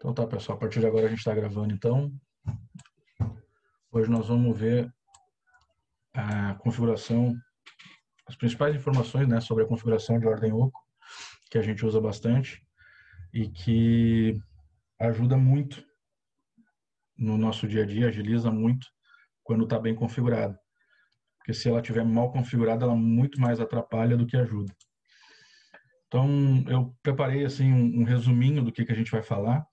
Então tá, pessoal, a partir de agora a gente está gravando, então. Hoje nós vamos ver a configuração, as principais informações, né, sobre a configuração de ordem oco, que a gente usa bastante e que ajuda muito no nosso dia a dia, agiliza muito quando está bem configurada. Porque se ela estiver mal configurada, ela muito mais atrapalha do que ajuda. Então, eu preparei assim um resuminho do que a gente vai falar.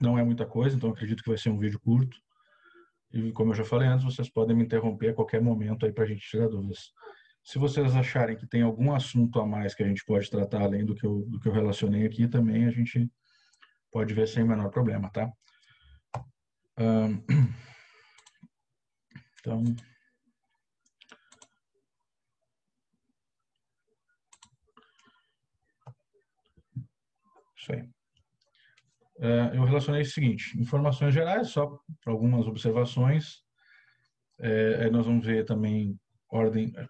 Não é muita coisa, então acredito que vai ser um vídeo curto. E como eu já falei antes, vocês podem me interromper a qualquer momento aí para a gente tirar dúvidas. Se vocês acharem que tem algum assunto a mais que a gente pode tratar além do que eu relacionei aqui, também a gente pode ver sem o menor problema, tá? Então, isso aí. Eu relacionei o seguinte: informações gerais, só para algumas observações. Nós vamos ver também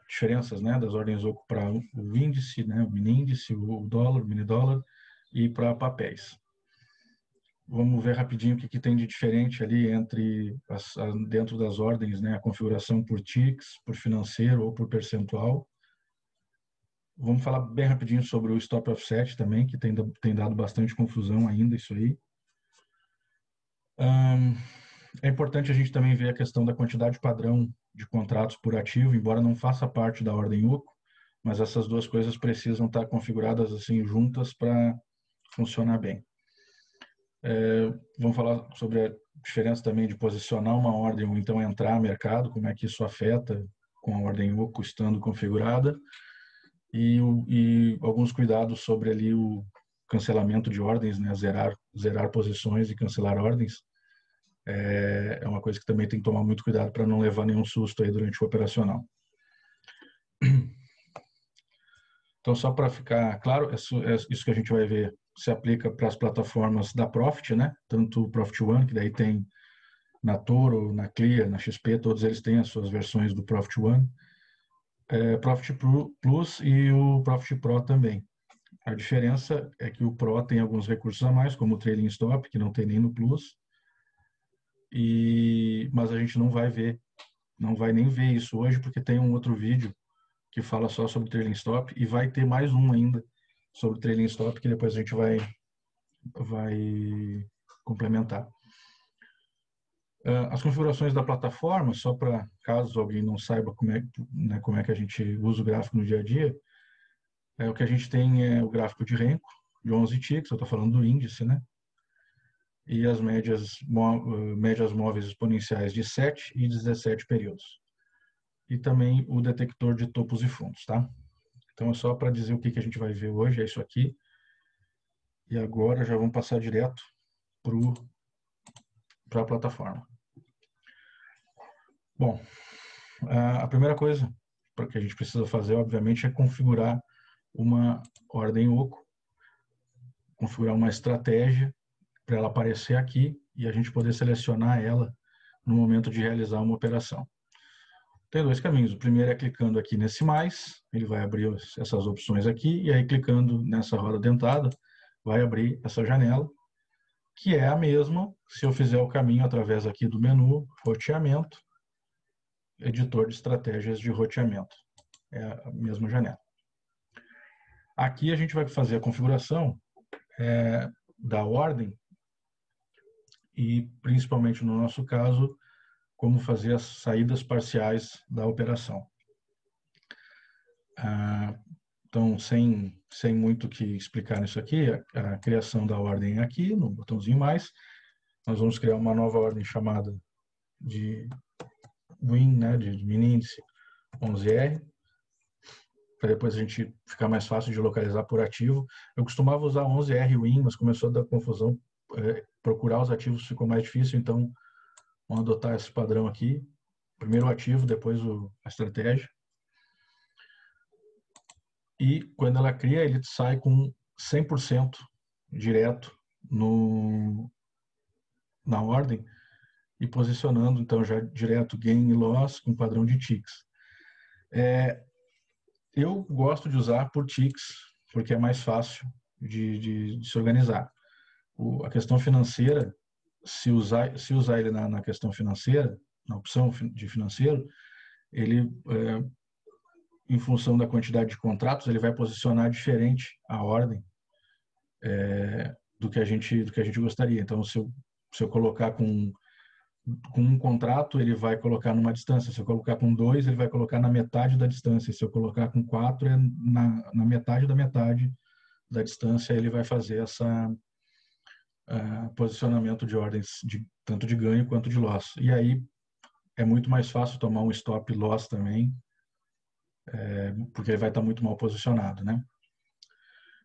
diferenças, né, das ordens oco para o índice, né, o mini índice, o dólar, o mini dólar, e para papéis. Vamos ver rapidinho o que tem de diferente ali dentro das ordens, né, a configuração por ticks, por financeiro ou por percentual. Vamos falar bem rapidinho sobre o stop offset também, que tem dado bastante confusão ainda isso aí. É importante a gente também ver a questão da quantidade padrão de contratos por ativo, embora não faça parte da ordem oco, mas essas duas coisas precisam estar configuradas assim juntas para funcionar bem. Vamos falar sobre a diferença também de posicionar uma ordem ou então entrar no mercado, como é que isso afeta com a ordem oco estando configurada, e alguns cuidados sobre ali o cancelamento de ordens, né, zerar posições e cancelar ordens. É uma coisa que também tem que tomar muito cuidado para não levar nenhum susto aí durante o operacional. Então, só para ficar claro, isso que a gente vai ver se aplica para as plataformas da Profit, né? Tanto o Profit One, que daí tem na Toro, na Clear, na XP, todos eles têm as suas versões do Profit One, Profit Plus e o Profit Pro também. A diferença é que o Pro tem alguns recursos a mais, como o Trailing Stop, que não tem nem no Plus, mas a gente não vai nem ver isso hoje, porque tem um outro vídeo que fala só sobre Trailing Stop, e vai ter mais um ainda sobre Trailing Stop, que depois a gente vai complementar. As configurações da plataforma, só para caso alguém não saiba como é que a gente usa o gráfico no dia a dia, o que a gente tem é o gráfico de Renko, de 11 ticks, eu estou falando do índice, né? E as médias móveis exponenciais de 7 e 17 períodos. E também o detector de topos e fundos, tá? Então é só para dizer o que a gente vai ver hoje, é isso aqui. E agora já vamos passar direto para a plataforma. Bom, a primeira coisa que a gente precisa fazer, obviamente, é configurar uma ordem oco, configurar uma estratégia para ela aparecer aqui e a gente poder selecionar ela no momento de realizar uma operação. Tem dois caminhos. O primeiro é clicando aqui nesse mais, ele vai abrir essas opções aqui, e aí clicando nessa roda dentada, vai abrir essa janela, que é a mesma se eu fizer o caminho através aqui do menu roteamento, editor de estratégias de roteamento. É a mesma janela. Aqui a gente vai fazer a configuração da ordem e, principalmente no nosso caso, como fazer as saídas parciais da operação. Então, sem muito o que explicar nisso aqui, a criação da ordem é aqui, no botãozinho mais. Nós vamos criar uma nova ordem chamada de Win, né, de mini índice 11R, para depois a gente ficar mais fácil de localizar por ativo. Eu costumava usar 11R Win, mas começou a dar confusão. Procurar os ativos ficou mais difícil, então vamos adotar esse padrão aqui. Primeiro o ativo, depois a estratégia. E quando ela cria, ele sai com 100% direto na ordem e posicionando, então, já direto gain e loss com padrão de ticks. Eu gosto de usar por ticks, porque é mais fácil de se organizar. A questão financeira, se usar ele na questão financeira, na opção de financeiro, ele, em função da quantidade de contratos, ele vai posicionar diferente a ordem do que a gente gostaria. Então, se eu colocar com um contrato, ele vai colocar numa distância. Se eu colocar com 2, ele vai colocar na metade da distância. Se eu colocar com 4, é na metade da distância, ele vai fazer essa posicionamento de ordens, tanto de ganho quanto de loss. E aí é muito mais fácil tomar um stop loss também, porque ele vai estar muito mal posicionado, né?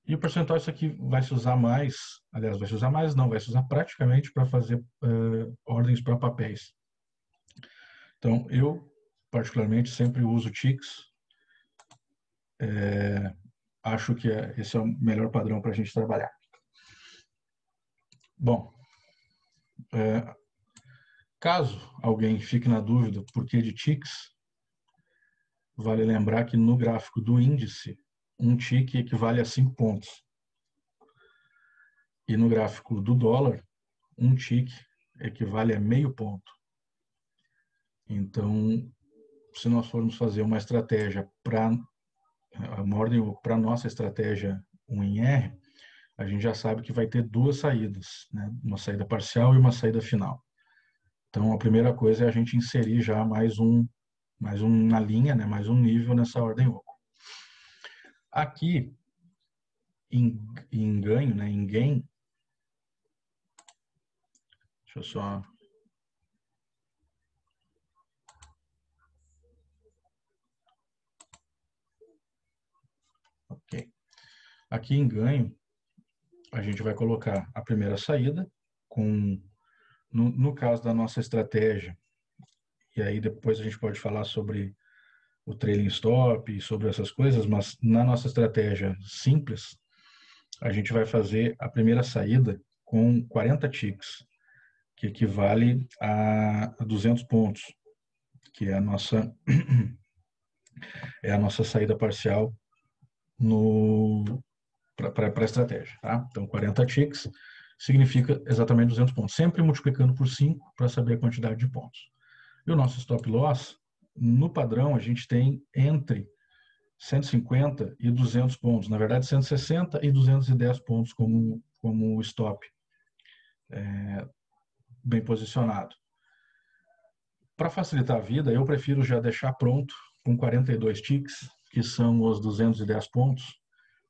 E o percentual, isso aqui vai se usar mais, aliás, vai se usar mais não, vai se usar praticamente para fazer ordens para papéis. Então, eu, particularmente, sempre uso ticks. Acho que esse é o melhor padrão para a gente trabalhar. Bom, caso alguém fique na dúvida por que de ticks, vale lembrar que no gráfico do índice, um tick equivale a 5 pontos. E no gráfico do dólar, um tick equivale a meio ponto. Então, se nós formos fazer uma estratégia uma ordem para nossa estratégia 1 em R, a gente já sabe que vai ter duas saídas, né? Uma saída parcial e uma saída final. Então, a primeira coisa é a gente inserir já mais uma linha, né? Mais um nível nessa ordem oco. Aqui, em ganho, né? Em gain, deixa eu só... Ok. Aqui em ganho, a gente vai colocar a primeira saída, no caso da nossa estratégia, e aí depois a gente pode falar sobre o trailing stop e sobre essas coisas, mas na nossa estratégia simples, a gente vai fazer a primeira saída com 40 ticks, que equivale a 200 pontos, que é a nossa saída parcial para a estratégia. Tá? Então, 40 ticks significa exatamente 200 pontos, sempre multiplicando por 5 para saber a quantidade de pontos. E o nosso stop loss, no padrão, a gente tem entre 150 e 200 pontos. Na verdade, 160 e 210 pontos como stop, bem posicionado. Para facilitar a vida, eu prefiro já deixar pronto com 42 ticks, que são os 210 pontos,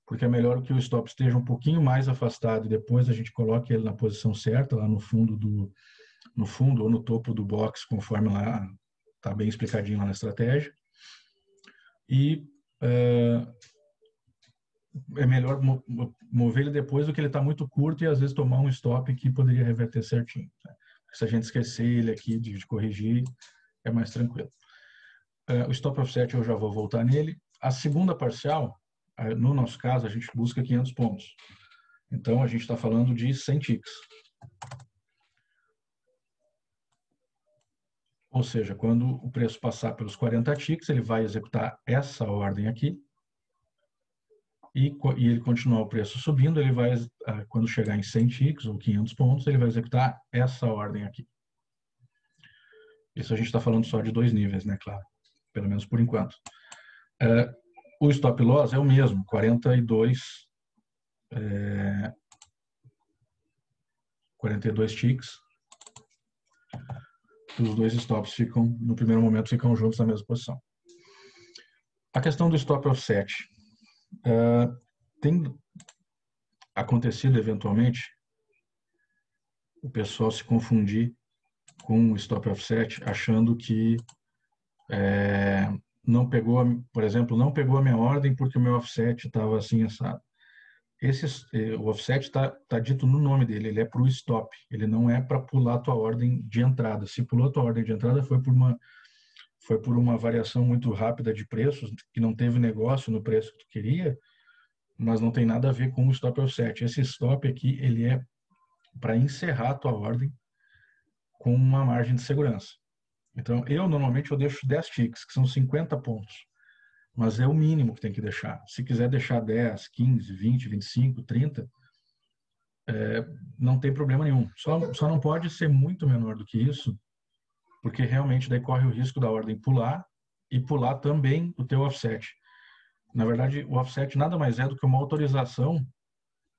porque é melhor que o stop esteja um pouquinho mais afastado e depois a gente coloque ele na posição certa, lá no fundo ou no topo do box, conforme lá está bem explicadinho lá na estratégia. E é melhor mover ele depois do que ele está muito curto e às vezes tomar um stop que poderia reverter certinho. Né? Se a gente esquecer ele aqui de corrigir, é mais tranquilo. O stop offset eu já vou voltar nele. A segunda parcial, no nosso caso, a gente busca 500 pontos. Então, a gente está falando de 100 ticks. Ou seja, quando o preço passar pelos 40 ticks, ele vai executar essa ordem aqui. E ele continuar o preço subindo, ele vai, quando chegar em 100 ticks ou 500 pontos, ele vai executar essa ordem aqui. Isso a gente está falando só de 2 níveis, né? Claro, pelo menos por enquanto. O stop loss é o mesmo, 42 ticks. Os dois stops no primeiro momento, ficam juntos na mesma posição. A questão do stop offset. Tem acontecido, eventualmente, o pessoal se confundir com o stop offset, achando que não pegou, por exemplo, não pegou a minha ordem porque o meu offset estava assim assado. O offset está dito no nome dele, ele é para o stop, ele não é para pular a tua ordem de entrada. Se pulou a tua ordem de entrada foi por uma variação muito rápida de preços, que não teve negócio no preço que tu queria, mas não tem nada a ver com o stop offset. Esse stop aqui, ele é para encerrar a tua ordem com uma margem de segurança. Então, normalmente eu deixo 10 ticks, que são 50 pontos. Mas é o mínimo que tem que deixar. Se quiser deixar 10, 15, 20, 25, 30, não tem problema nenhum. Só não pode ser muito menor do que isso, porque realmente daí corre o risco da ordem pular e pular também o teu offset. Na verdade, o offset nada mais é do que uma autorização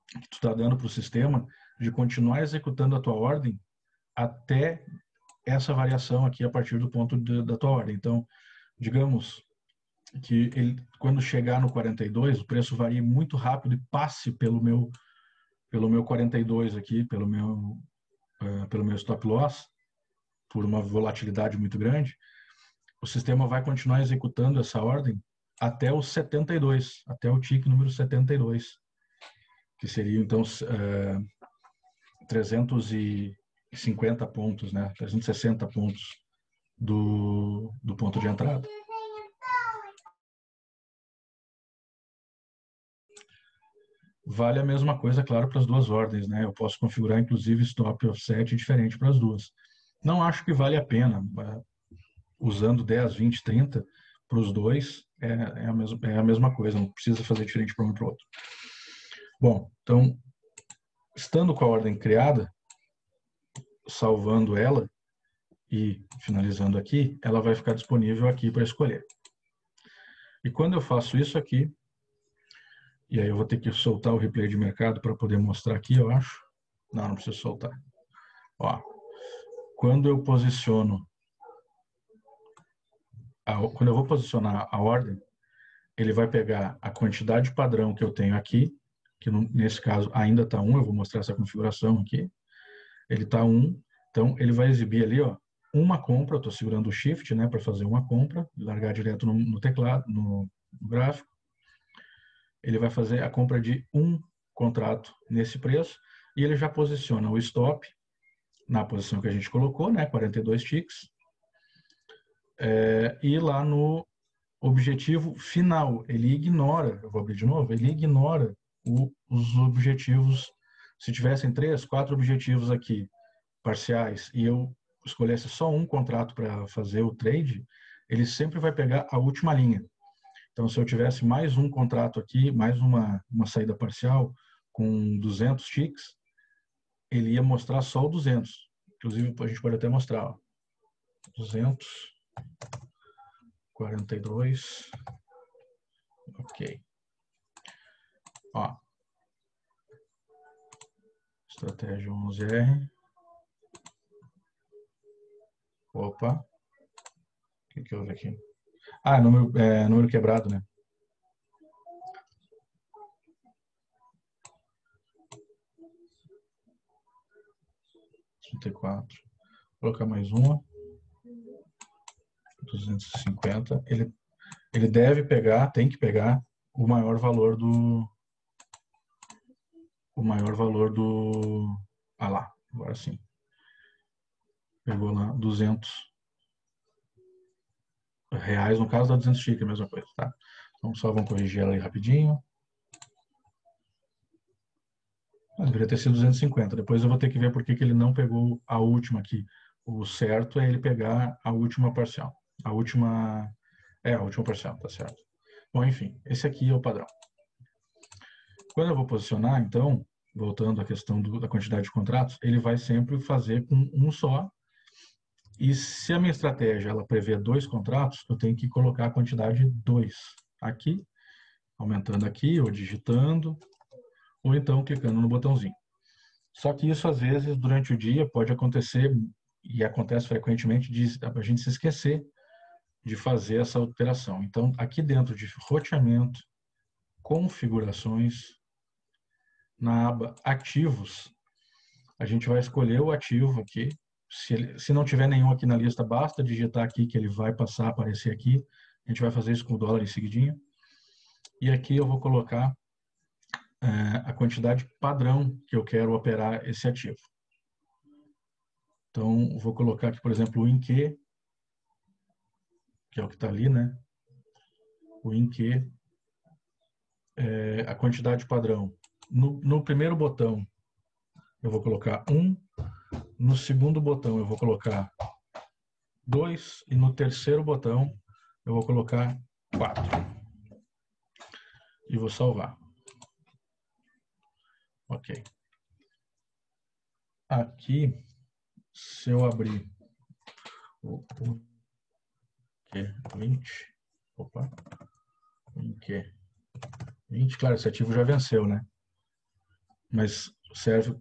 que tu está dando para o sistema de continuar executando a tua ordem até essa variação aqui a partir do ponto da tua ordem. Então, digamos que quando chegar no 42, o preço varie muito rápido e passe pelo meu 42 aqui, pelo meu stop loss, por uma volatilidade muito grande, o sistema vai continuar executando essa ordem até o 72, até o tick número 72, que seria então 350 pontos, né? 360 pontos do ponto de entrada. Vale a mesma coisa, claro, para as duas ordens, né? Eu posso configurar, inclusive, stop e offset diferente para as duas. Não acho que vale a pena, usando 10, 20, 30 para os dois, é a mesma coisa, não precisa fazer diferente para um e para o outro. Bom, então, estando com a ordem criada, salvando ela e finalizando aqui, ela vai ficar disponível aqui para escolher. E quando eu faço isso aqui, e aí eu vou ter que soltar o replay de mercado para poder mostrar aqui, eu acho. Não preciso soltar. Ó, quando eu posiciono, quando eu vou posicionar a ordem, ele vai pegar a quantidade padrão que eu tenho aqui, que nesse caso ainda está 1, eu vou mostrar essa configuração aqui. Ele está 1, então ele vai exibir ali, ó, uma compra, eu estou segurando o Shift, né, para fazer uma compra, largar direto no teclado, no gráfico. Ele vai fazer a compra de um contrato nesse preço e ele já posiciona o stop na posição que a gente colocou, né, 42 ticks, e lá no objetivo final, ele ignora, eu vou abrir de novo, ele ignora os objetivos. Se tivessem 3, 4 objetivos aqui parciais e eu escolhesse só um contrato para fazer o trade, ele sempre vai pegar a última linha. Então, se eu tivesse mais um contrato aqui, mais uma saída parcial com 200 ticks, ele ia mostrar só o 200. Inclusive, a gente pode até mostrar, ó, 200, 42, ok. Ó, estratégia 11R. Opa, o que houve aqui? Ah, número quebrado, né? Vou colocar mais uma. 250. Ele deve pegar, tem que pegar o maior valor do... Ah lá, agora sim. Pegou lá 200 reais, no caso da 200 ticks, a mesma coisa, tá? Então só vamos corrigir ela aí rapidinho. Deveria ter sido 250. Depois eu vou ter que ver por que ele não pegou a última aqui. O certo é ele pegar a última parcial. A última parcial, tá certo. Bom, enfim, esse aqui é o padrão. Quando eu vou posicionar, então, voltando à questão da quantidade de contratos, ele vai sempre fazer com um só. E se a minha estratégia ela prevê 2 contratos, eu tenho que colocar a quantidade 2 aqui, aumentando aqui, ou digitando, ou então clicando no botãozinho. Só que isso, às vezes, durante o dia, pode acontecer, e acontece frequentemente, de a gente se esquecer de fazer essa alteração. Então, aqui dentro de roteamento, configurações, na aba ativos, a gente vai escolher o ativo aqui. Se não tiver nenhum aqui na lista, basta digitar aqui que ele vai passar a aparecer aqui. A gente vai fazer isso com o dólar em seguidinho. E aqui eu vou colocar a quantidade padrão que eu quero operar esse ativo. Então, vou colocar aqui, por exemplo, o INQ, que é o que está ali, né? O INQ, a quantidade padrão. No primeiro botão, eu vou colocar 1. No segundo botão, eu vou colocar 2. E no terceiro botão, eu vou colocar 4. E vou salvar. Ok. aqui, se eu abrir o 20, opa, em que 20, claro, esse ativo já venceu, né? Mas serve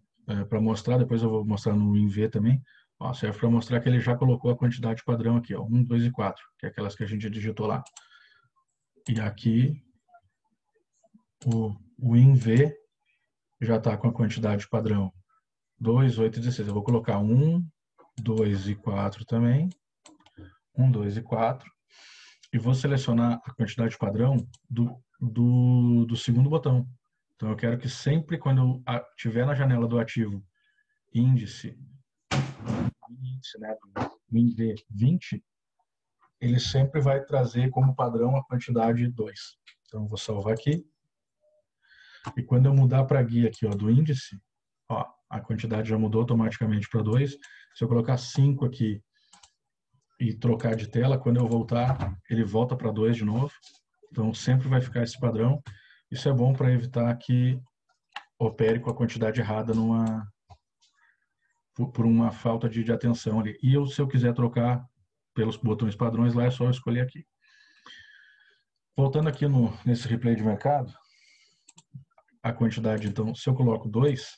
para mostrar, depois eu vou mostrar no INV também, ó, serve para mostrar que ele já colocou a quantidade padrão aqui, ó, 1, 2 e 4, que é aquelas que a gente digitou lá. E aqui o INV já está com a quantidade padrão 2, 8 e 16. Eu vou colocar 1, 2 e 4 também. 1, 2 e 4. E vou selecionar a quantidade padrão do segundo botão. Então, eu quero que sempre quando eu tiver na janela do ativo índice, né, do INV 20, ele sempre vai trazer como padrão a quantidade 2. Então, eu vou salvar aqui. E quando eu mudar para a guia aqui, ó, do índice, ó, a quantidade já mudou automaticamente para 2. Se eu colocar 5 aqui e trocar de tela, quando eu voltar, ele volta para 2 de novo. Então, sempre vai ficar esse padrão. Isso é bom para evitar que opere com a quantidade errada por uma falta de atenção ali. E se eu quiser trocar pelos botões padrões, lá é só eu escolher aqui. Voltando aqui nesse replay de mercado, a quantidade, então, se eu coloco 2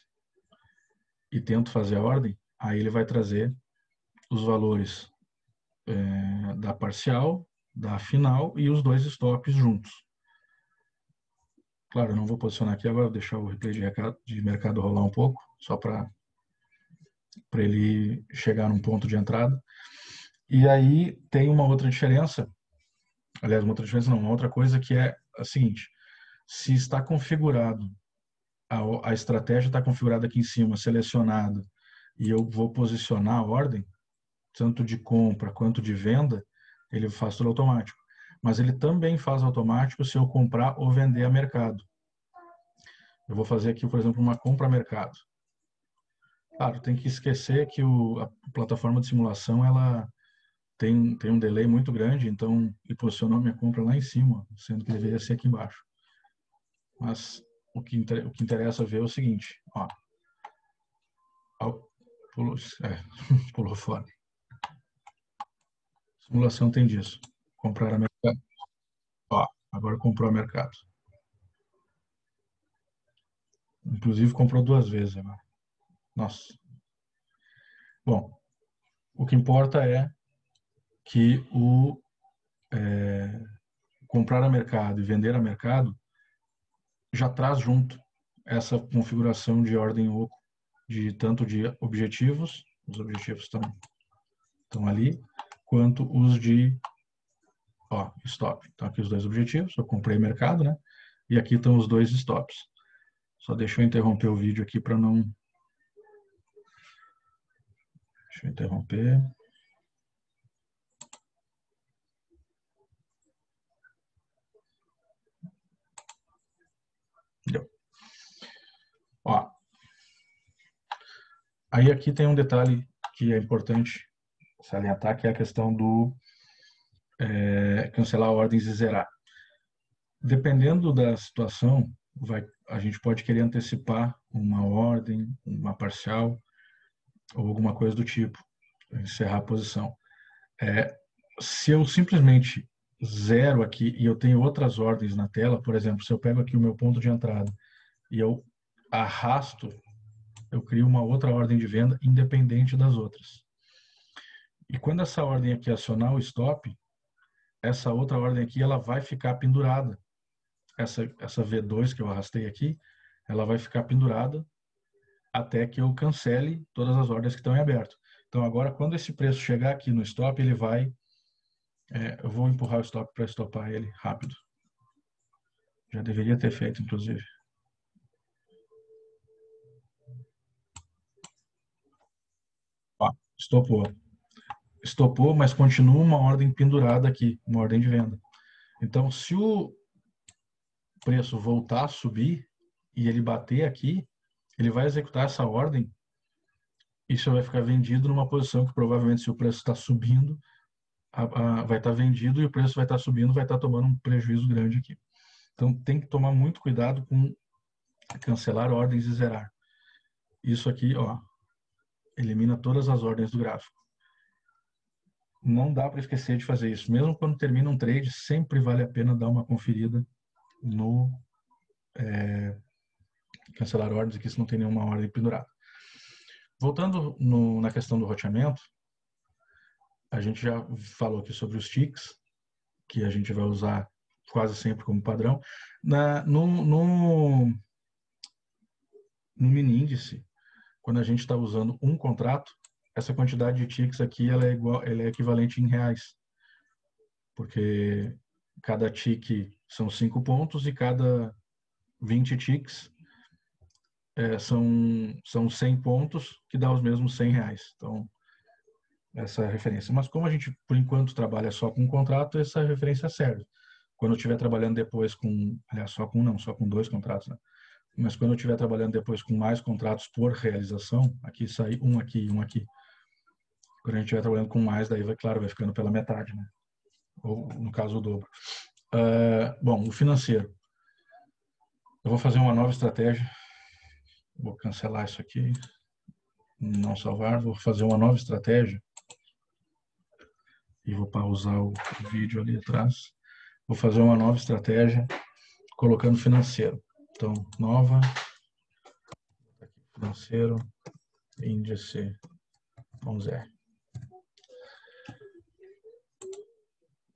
e tento fazer a ordem, aí ele vai trazer os valores da parcial, da final e os dois stops juntos. Claro, eu não vou posicionar aqui agora, vou deixar o replay de mercado rolar um pouco, só para ele chegar num ponto de entrada. E aí tem uma outra diferença, aliás, uma outra diferença não, uma outra coisa que é a seguinte, se está configurado, a estratégia está configurada aqui em cima, selecionada, e eu vou posicionar a ordem, tanto de compra quanto de venda, ele faz tudo automático. Mas ele também faz automático se eu comprar ou vender a mercado. Eu vou fazer aqui, por exemplo, uma compra a mercado. Claro, tem que esquecer que a plataforma de simulação ela tem um delay muito grande, então ele posicionou minha compra lá em cima, sendo que deveria ser aqui embaixo. Mas o que interessa ver é o seguinte, ó, pulou fora. Simulação tem disso. Comprar a mercado. Ó, agora comprou a mercado. Inclusive comprou 2 vezes agora. Nossa. Bom, o que importa é que comprar a mercado e vender a mercado já traz junto essa configuração de ordem oco, tanto de objetivos, os objetivos estão ali, quanto os de stop. Então aqui os 2 objetivos, eu comprei mercado, né? E aqui estão os 2 stops. Só deixa eu interromper o vídeo aqui para não... Deixa eu interromper. Deu. Ó, aí aqui tem um detalhe que é importante salientar, que é a questão do cancelar ordens e zerar. Dependendo da situação, a gente pode querer antecipar uma ordem, uma parcial, ou alguma coisa do tipo, encerrar a posição. Se eu simplesmente zero aqui e eu tenho outras ordens na tela, por exemplo, se eu pego aqui o meu ponto de entrada e eu arrasto, eu crio uma outra ordem de venda independente das outras. E quando essa ordem aqui acionar o stop, essa outra ordem aqui ela vai ficar pendurada. Essa V2 que eu arrastei aqui, ela vai ficar pendurada até que eu cancele todas as ordens que estão em aberto. Então agora, quando esse preço chegar aqui no stop, ele vai... eu vou empurrar o stop para estopar ele rápido. Já deveria ter feito, inclusive. Ó, estopou. Estopou, mas continua uma ordem pendurada aqui, uma ordem de venda. Então, se o preço voltar a subir e ele bater aqui, ele vai executar essa ordem. Isso vai ficar vendido numa posição que provavelmente, se o preço está subindo, vai estar vendido e o preço vai estar subindo, vai estar tomando um prejuízo grande aqui. Então, tem que tomar muito cuidado com cancelar ordens e zerar. Isso aqui, ó, elimina todas as ordens do gráfico. Não dá para esquecer de fazer isso. Mesmo quando termina um trade, sempre vale a pena dar uma conferida no cancelar ordens, aqui se não tem nenhuma ordem pendurada. Voltando na questão do roteamento, a gente já falou aqui sobre os ticks, que a gente vai usar quase sempre como padrão. No mini índice, quando a gente está usando um contrato, essa quantidade de ticks aqui ela é equivalente em reais, porque cada tick são 5 pontos e cada 20 ticks são 100 pontos, que dá os mesmos 100 reais. Então, essa é a referência. Mas como a gente, por enquanto, trabalha só com um contrato, essa referência serve. Quando eu estiver trabalhando depois com, aliás, só com 2 contratos, né? Mas quando eu estiver trabalhando depois com mais contratos por realização, aqui sai um aqui e um aqui. Quando a gente estiver trabalhando com mais, daí vai, claro, vai ficando pela metade, né? Ou, no caso, o dobro. Bom, o financeiro. Eu vou fazer uma nova estratégia. Vou cancelar isso aqui. Não salvar. Vou fazer uma nova estratégia. E vou pausar o vídeo ali atrás. Vou fazer uma nova estratégia colocando financeiro. Então, nova, financeiro, índice, vamos ver.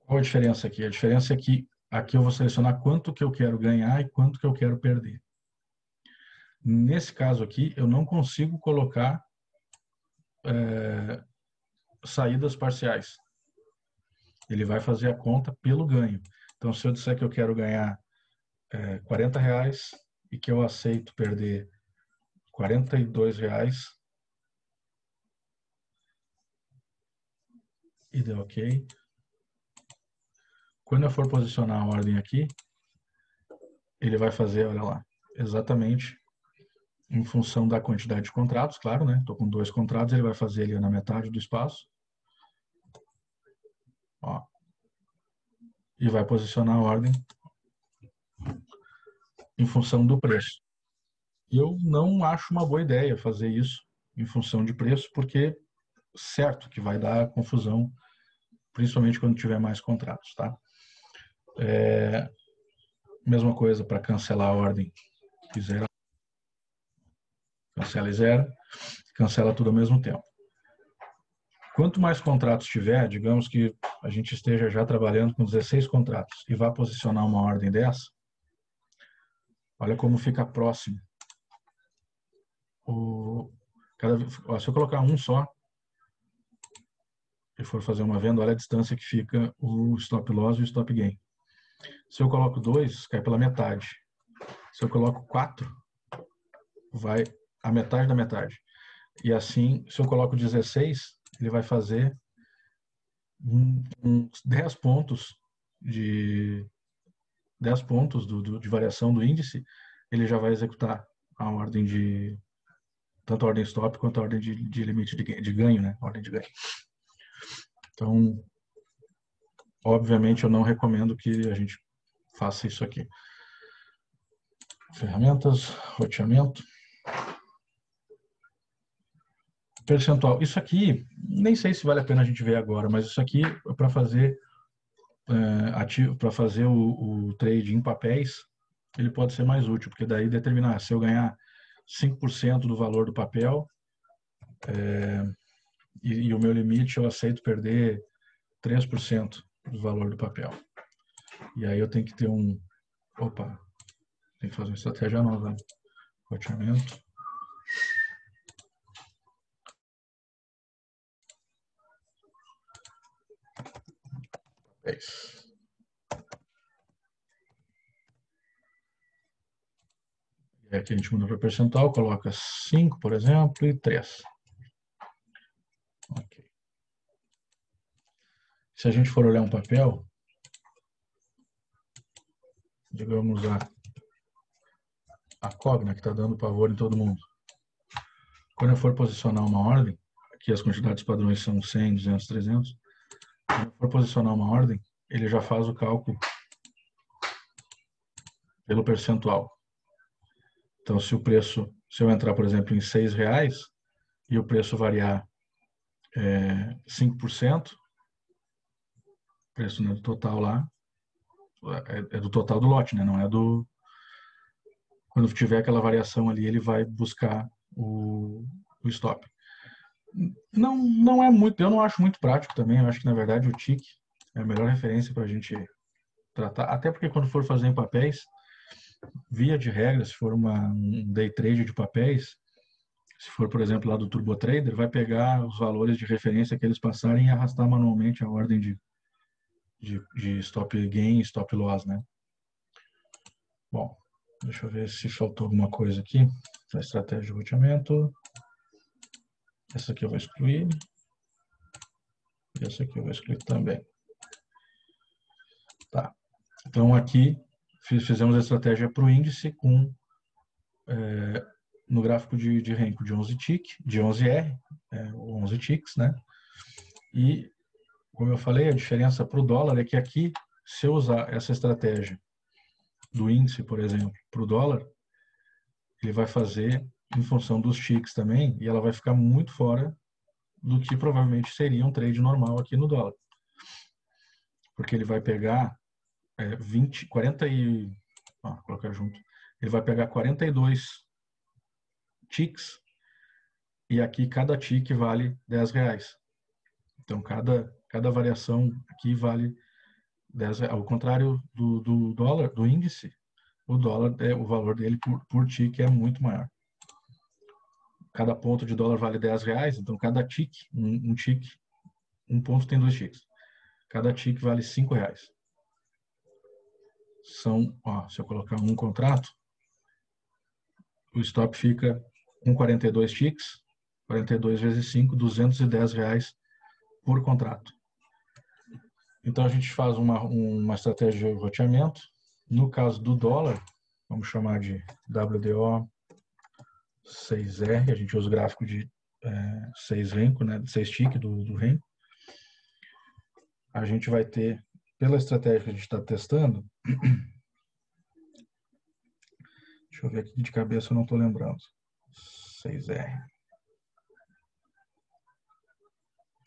Qual a diferença aqui? A diferença é que aqui eu vou selecionar quanto que eu quero ganhar e quanto que eu quero perder. Nesse caso aqui, eu não consigo colocar saídas parciais. Ele vai fazer a conta pelo ganho. Então, se eu disser que eu quero ganhar 40 reais e que eu aceito perder 42 reais e deu OK. Quando eu for posicionar a ordem aqui, ele vai fazer, olha lá, exatamente em função da quantidade de contratos, claro, né? Estou com 2 contratos, ele vai fazer ali na metade do espaço. Ó, e vai posicionar a ordem em função do preço. Eu não acho uma boa ideia fazer isso em função de preço, porque certo que vai dar confusão, principalmente quando tiver mais contratos, tá? Mesma coisa para cancelar a ordem. Cancela e zero, cancela tudo ao mesmo tempo. Quanto mais contratos tiver, digamos que a gente esteja já trabalhando com 16 contratos e vá posicionar uma ordem dessa, olha como fica próximo. Se eu colocar um só e for fazer uma venda, olha a distância que fica o stop loss e o stop gain. Se eu coloco 2, cai pela metade. Se eu coloco 4, vai a metade da metade. E assim, se eu coloco 16, ele vai fazer 10 pontos de variação do índice, ele já vai executar a ordem de tanto a ordem stop quanto a ordem de limite de ganho, né? Ordem de ganho. Então, obviamente, eu não recomendo que a gente faça isso aqui. Ferramentas, roteamento. Percentual. Isso aqui, nem sei se vale a pena a gente ver agora, mas isso aqui é para fazer para fazer o trade em papéis, ele pode ser mais útil, porque daí determinar se eu ganhar 5% do valor do papel e o meu limite eu aceito perder 3% do valor do papel. E aí eu tenho que ter tem que fazer uma estratégia nova, né? Roteamento. E aqui a gente muda para percentual, coloca 5, por exemplo, e 3. Okay. Se a gente for olhar um papel, digamos a Cogna, que está dando pavor em todo mundo. Quando eu for posicionar uma ordem, aqui as quantidades padrões são 100, 200, 300. Quando eu for posicionar uma ordem, ele já faz o cálculo pelo percentual. Então, se eu entrar, por exemplo, em R$6, e o preço variar 5%, o preço, né, do total lá, é do total do lote, né? Não é do... Quando tiver aquela variação ali, ele vai buscar o stop. Não é muito, eu não acho muito prático também. Eu acho que, na verdade, o TIC é a melhor referência para a gente tratar. Até porque quando for fazer em papéis, via de regra, se for um day trade de papéis, se for, por exemplo, lá do Turbo Trader, vai pegar os valores de referência que eles passarem e arrastar manualmente a ordem de stop gain e stop loss, né? Bom, deixa eu ver se faltou alguma coisa aqui. A estratégia de roteamento. Essa aqui eu vou excluir. E essa aqui eu vou excluir também. Tá. Então aqui fizemos a estratégia para o índice no gráfico de Renko de 11 tick, de 11R, 11 ticks, né? E, como eu falei, a diferença para o dólar é que aqui, se eu usar essa estratégia do índice, por exemplo, para o dólar, ele vai fazer em função dos ticks também, e ela vai ficar muito fora do que provavelmente seria um trade normal aqui no dólar. Porque ele vai pegar 40 e... colocar junto. Ele vai pegar 42 ticks, e aqui cada tick vale R$10. Então, cada variação aqui vale 10 reais. Ao contrário do dólar, do índice, o dólar, o valor dele por tick é muito maior. Cada ponto de dólar vale R$10, então cada tick, um ponto tem 2 ticks. Cada tick vale R$5. Se eu colocar um contrato, o stop fica com 42 ticks, 42 vezes 5, R$210 por contrato. Então a gente faz uma estratégia de roteamento. No caso do dólar, vamos chamar de WDO 6R, a gente usa o gráfico de 6 Renko, né, 6 tick do Renko. A gente vai ter, pela estratégia que a gente está testando, deixa eu ver aqui de cabeça, eu não estou lembrando. 6R.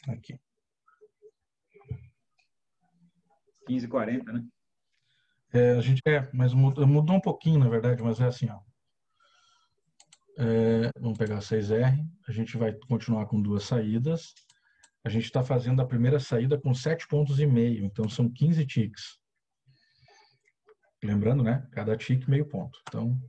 Aqui. 15,40, né? Mas mudou um pouquinho, na verdade, mas é assim, ó. Vamos pegar 6R, a gente vai continuar com 2 saídas. A gente está fazendo a primeira saída com 7,5 pontos, então são 15 ticks. Lembrando, né? Cada tick meio ponto. Então,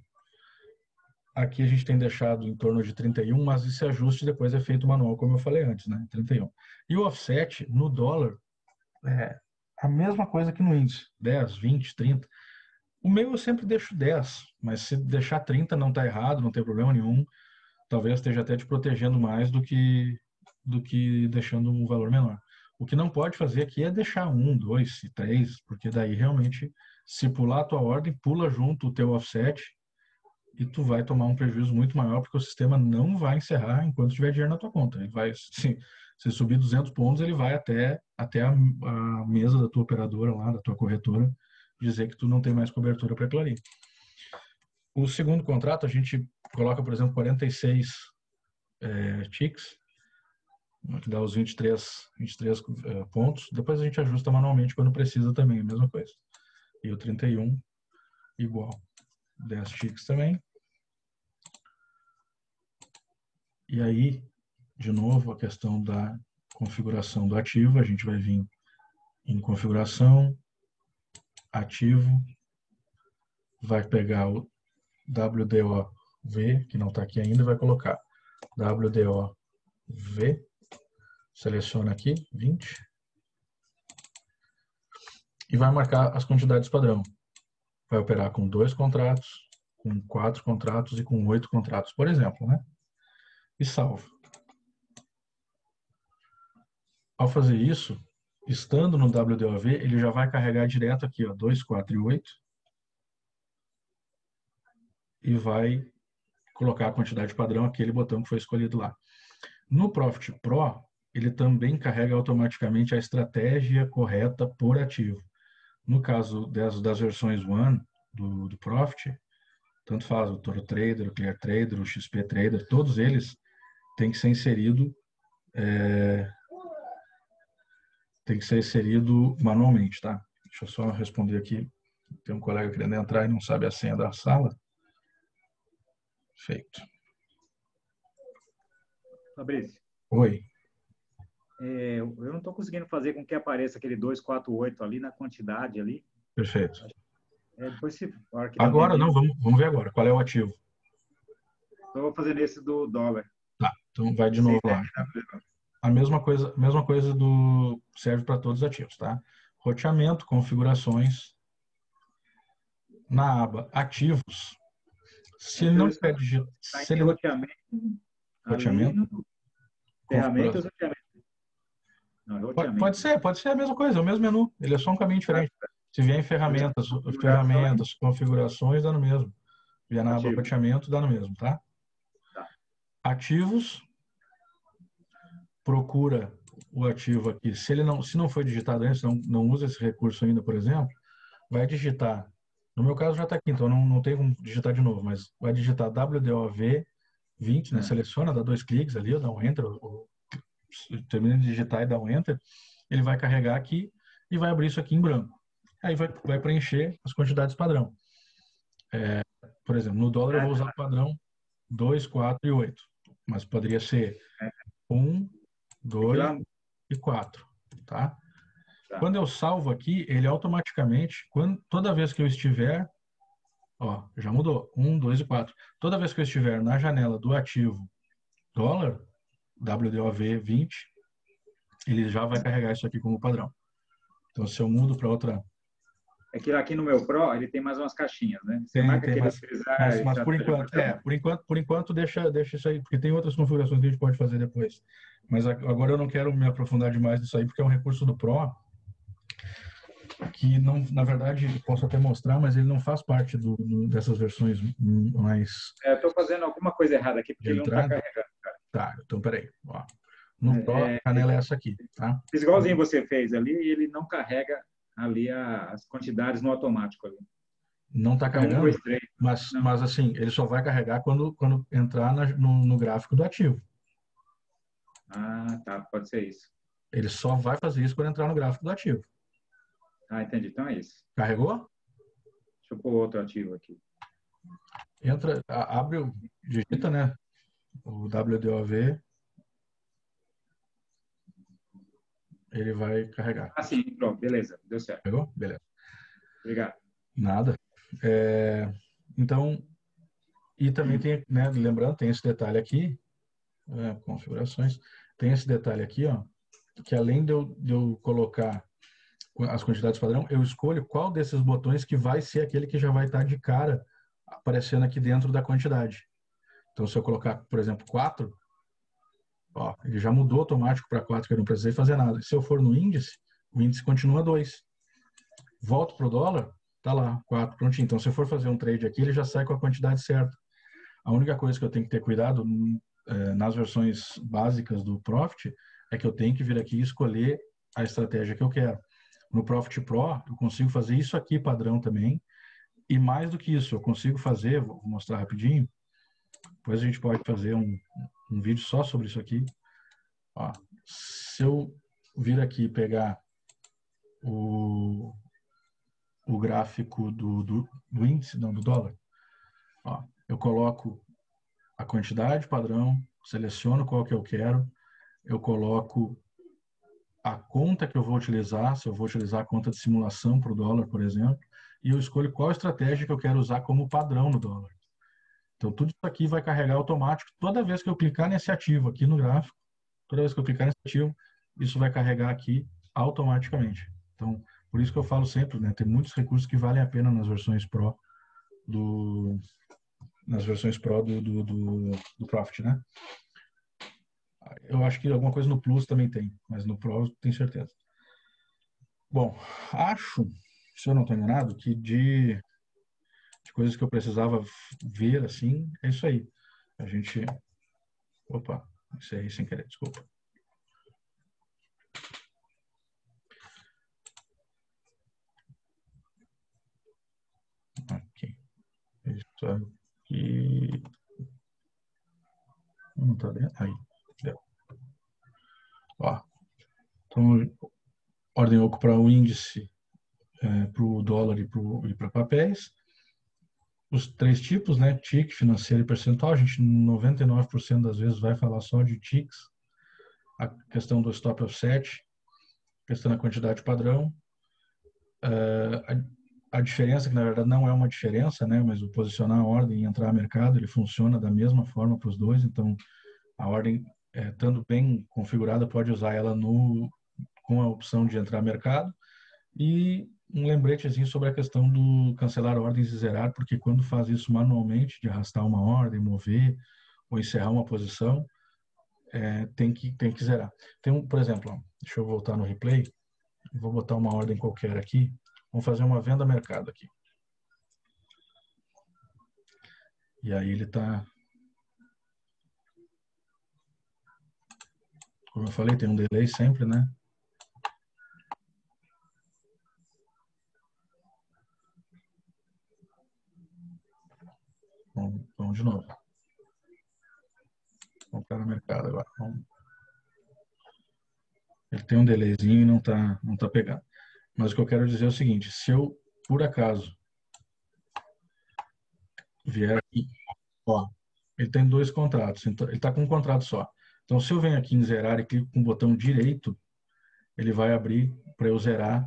aqui a gente tem deixado em torno de 31, mas esse ajuste depois é feito manual, como eu falei antes, né? 31. E o offset no dólar é a mesma coisa que no índice, 10, 20, 30. O meu eu sempre deixo 10, mas se deixar 30 não está errado, não tem problema nenhum. Talvez esteja até te protegendo mais do que deixando um valor menor. O que não pode fazer aqui é deixar 1, 2, 3, porque daí realmente, se pular a tua ordem, pula junto o teu offset e tu vai tomar um prejuízo muito maior, porque o sistema não vai encerrar enquanto tiver dinheiro na tua conta. Ele vai, se subir 200 pontos, ele vai até a mesa da tua operadora lá, da tua corretora, dizer que tu não tem mais cobertura para aquilo ali. O segundo contrato, a gente coloca, por exemplo, 46 ticks, que dá os 23 pontos. Depois a gente ajusta manualmente quando precisa também, a mesma coisa. E o 31, igual. 10 ticks também. E aí, de novo, a questão da configuração do ativo. A gente vai vir em configuração, ativo, vai pegar o WDOV, que não está aqui ainda, vai colocar WDOV, seleciona aqui, 20, e vai marcar as quantidades padrão. Vai operar com 2 contratos, com 4 contratos e com 8 contratos, por exemplo, né? E salva. Ao fazer isso, estando no WDOV, ele já vai carregar direto aqui, ó, 2, 4 e 8, e vai colocar a quantidade padrão, aquele botão que foi escolhido lá. No Profit Pro, ele também carrega automaticamente a estratégia correta por ativo. No caso das versões One do Profit, tanto faz o Toro Trader, o Clear Trader, o XP Trader, todos eles tem que ser inserido manualmente, tá? Deixa eu só responder aqui. Tem um colega querendo entrar e não sabe a senha da sala. Feito. Fabrício, Oi. eu não estou conseguindo fazer com que apareça aquele 248 ali na quantidade ali. Perfeito. Depois, se a hora que der um Agora, não, tempinho, vamos ver agora. Qual é o ativo? eu vou fazer nesse do dólar. Tá, então vai de novo lá. A mesma coisa serve para todos os ativos, tá? Roteamento, configurações. Na aba ativos, se não quer digitar, Está em roteamento, ali no ferramentas, roteamento. Não, roteamento. Pode ser a mesma coisa, é o mesmo menu, ele é só um caminho diferente. Se vier em ferramentas, configurações, dá no mesmo. Se vier na aba roteamento, dá no mesmo, tá? Ativos, procura o ativo aqui. Se não foi digitado antes, não usa esse recurso ainda, por exemplo, vai digitar. No meu caso já está aqui, então não tem como digitar de novo, mas vai digitar WDOV 20, né? Seleciona, dá 2 cliques ali, dá um Enter, termina de digitar e dá um Enter, ele vai carregar aqui e vai abrir isso aqui em branco. Aí vai preencher as quantidades padrão. Por exemplo, no dólar eu vou usar o padrão 2, 4 e 8, mas poderia ser 1, 2 e 4, tá? Quando eu salvo aqui, ele automaticamente, toda vez que eu estiver, ó, já mudou, 1, 2 e 4. Toda vez que eu estiver na janela do ativo dólar, WDOV 20, ele já vai carregar isso aqui como padrão. Então, se eu mudo para outra... É que aqui no meu Pro, ele tem mais umas caixinhas, né? Você Tem, marca tem, aquele mas por enquanto deixa isso aí, porque tem outras configurações que a gente pode fazer depois. Mas agora eu não quero me aprofundar demais nisso aí, porque é um recurso do Pro que não, na verdade, posso até mostrar, mas ele não faz parte dessas versões mais... eu estou fazendo alguma coisa errada aqui, porque ele não está carregando, cara. Tá, então peraí. Ó. No Pro, a panela é essa aqui, tá? Fiz igualzinho você fez ali e ele não carrega ali as quantidades no automático ali. Não está carregando, 1, 2, 3. mas assim, ele só vai carregar quando entrar no gráfico do ativo. Ah, tá, pode ser isso. Ele só vai fazer isso quando entrar no gráfico do ativo. Ah, entendi. Então é isso. Carregou? Deixa eu pôr outro ativo aqui. Entra, digita, né? O WDOV. Ele vai carregar. Ah, sim, pronto, beleza, deu certo. Pegou? Beleza. Obrigado. Nada. Então, e também tem, né, lembrando, tem esse detalhe aqui, configurações, tem esse detalhe aqui, ó, que além de eu colocar as quantidades padrão, eu escolho qual desses botões que vai ser aquele que já vai estar de cara aparecendo aqui dentro da quantidade. Então, se eu colocar, por exemplo, 4, ó, ele já mudou automático para 4, que eu não precisei fazer nada. Se eu for no índice, o índice continua 2. Volto para o dólar, tá lá, 4, prontinho. Então, se eu for fazer um trade aqui, ele já sai com a quantidade certa. A única coisa que eu tenho que ter cuidado nas versões básicas do Profit é que eu tenho que vir aqui e escolher a estratégia que eu quero. No Profit Pro, eu consigo fazer isso aqui padrão também. E mais do que isso, eu consigo fazer, vou mostrar rapidinho, depois a gente pode fazer um vídeo só sobre isso aqui. Ó, se eu vir aqui e pegar o gráfico do índice, não, do dólar, ó, eu coloco a quantidade padrão, seleciono qual que eu quero, eu coloco a conta que eu vou utilizar, se eu vou utilizar a conta de simulação para o dólar, por exemplo, e eu escolho qual estratégia que eu quero usar como padrão no dólar. Então, tudo isso aqui vai carregar automático. Toda vez que eu clicar nesse ativo aqui no gráfico, toda vez que eu clicar nesse ativo, isso vai carregar aqui automaticamente. Então, por isso que eu falo sempre, né, tem muitos recursos que valem a pena nas versões Pro do Profit, né? Eu acho que alguma coisa no Plus também tem, mas no Pro tenho certeza. Bom, acho, se eu não estou enganado, que de coisas que eu precisava ver, assim, é isso aí. A gente... Opa, encerrei sem querer, desculpa. Aqui. Isso aqui... Não tá dentro? Aí. Deu. Ó, então, ordem oco para o índice, para o dólar e para papéis. Os três tipos, né? TIC, financeiro e percentual. A gente, 99% das vezes, vai falar só de TICs. A questão do stop offset, questão da quantidade padrão. A diferença, que na verdade não é uma diferença, né? Mas o posicionar a ordem e entrar no mercado, ele funciona da mesma forma para os dois. Então, a ordem, estando bem configurada, pode usar ela com a opção de entrar no mercado. E um lembretezinho sobre a questão do cancelar ordens e zerar, porque quando faz isso manualmente, de arrastar uma ordem, mover ou encerrar uma posição, tem que zerar. Por exemplo, ó, deixa eu voltar no replay, vou botar uma ordem qualquer aqui, vamos fazer uma venda mercado aqui. E aí ele está, como eu falei, tem um delay sempre, né? Vamos de novo. Vamos para o mercado agora. Ele tem um delayzinho e não tá pegando. Mas o que eu quero dizer é o seguinte, se eu, por acaso, vier aqui, ó, ele tem 2 contratos, então ele está com um contrato só. Então, se eu venho aqui em zerar e clico com o botão direito, ele vai abrir para eu zerar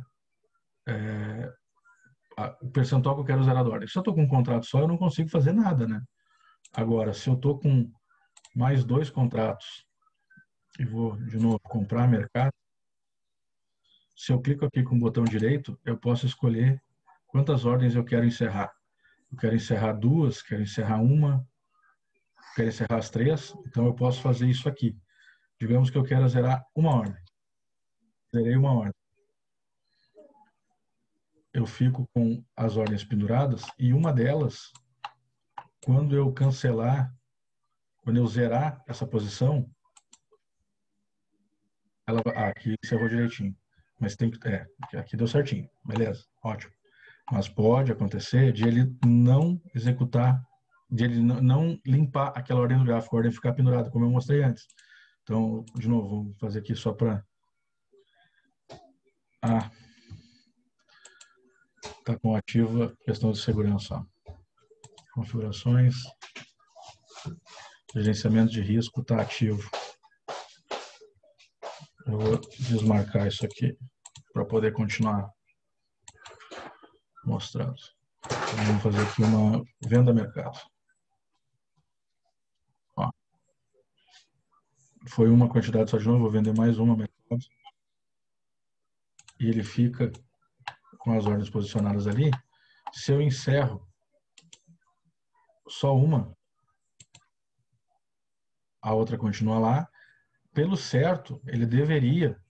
o percentual que eu quero zerar da ordem. Se eu estou com um contrato só, eu não consigo fazer nada, né? Agora, se eu estou com mais 2 contratos e vou, de novo, comprar mercado, se eu clico aqui com o botão direito, eu posso escolher quantas ordens eu quero encerrar. Eu quero encerrar 2, quero encerrar 1, quero encerrar as 3, então eu posso fazer isso aqui. Digamos que eu quero zerar uma ordem. Zerei uma ordem. Eu fico com as ordens penduradas e uma delas, quando eu cancelar, quando eu zerar essa posição, ela aqui encerrou direitinho. Mas tem que, aqui deu certinho. Beleza, ótimo. Mas pode acontecer de ele não executar, de ele não limpar aquela ordem do gráfico, a ordem ficar pendurada, como eu mostrei antes. Então, de novo, vamos fazer aqui só para... Está com ativa questão de segurança. Configurações, gerenciamento de risco está ativo. Eu vou desmarcar isso aqui para poder continuar mostrando. Então, vamos fazer aqui uma venda mercado. Ó, foi uma quantidade só de novo, vou vender mais uma mercado. E ele fica com as ordens posicionadas ali. Se eu encerro só uma, a outra continua lá. Pelo certo, ele deveria,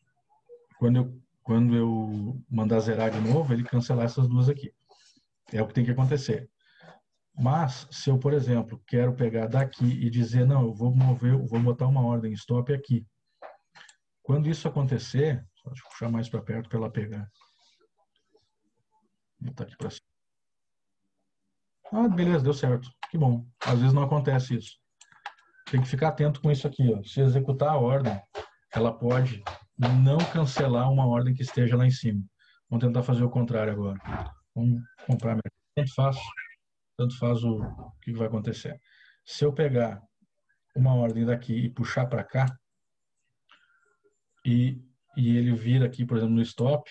quando eu mandar zerar de novo, ele cancelar essas duas aqui. É o que tem que acontecer. Mas, se eu, por exemplo, quero pegar daqui e dizer, não, eu vou botar uma ordem stop aqui. Quando isso acontecer, deixa eu puxar mais para perto para ela pegar. Vou botar aqui para cima. Ah, beleza, deu certo. Que bom. Às vezes não acontece isso. Tem que ficar atento com isso aqui. Ó. Se executar a ordem, ela pode não cancelar uma ordem que esteja lá em cima. Vamos tentar fazer o contrário agora. Vamos comprar. Tanto faz o que vai acontecer. Se eu pegar uma ordem daqui e puxar para cá, e ele vir aqui, por exemplo, no stop,